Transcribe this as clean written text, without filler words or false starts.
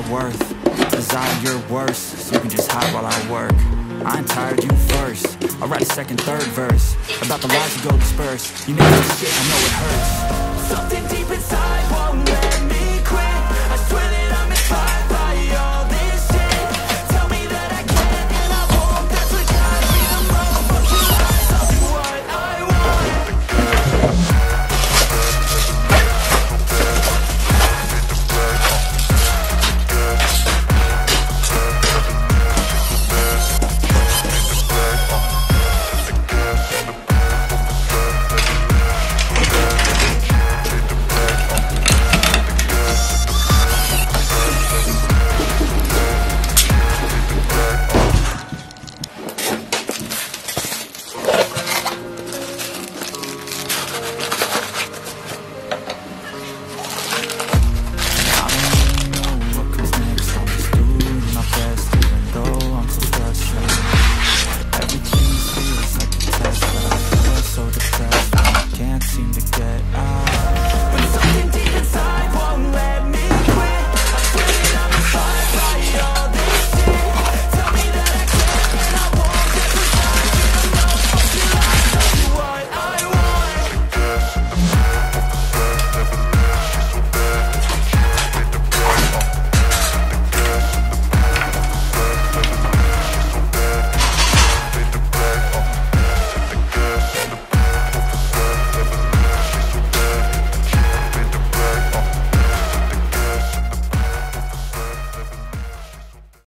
worth. Desire your worst, so you can just hide while I work. I ain't tired, you first. I'll write a second, third verse about the lies you go disperse. You know this shit, I know it hurts. Something deep inside won't let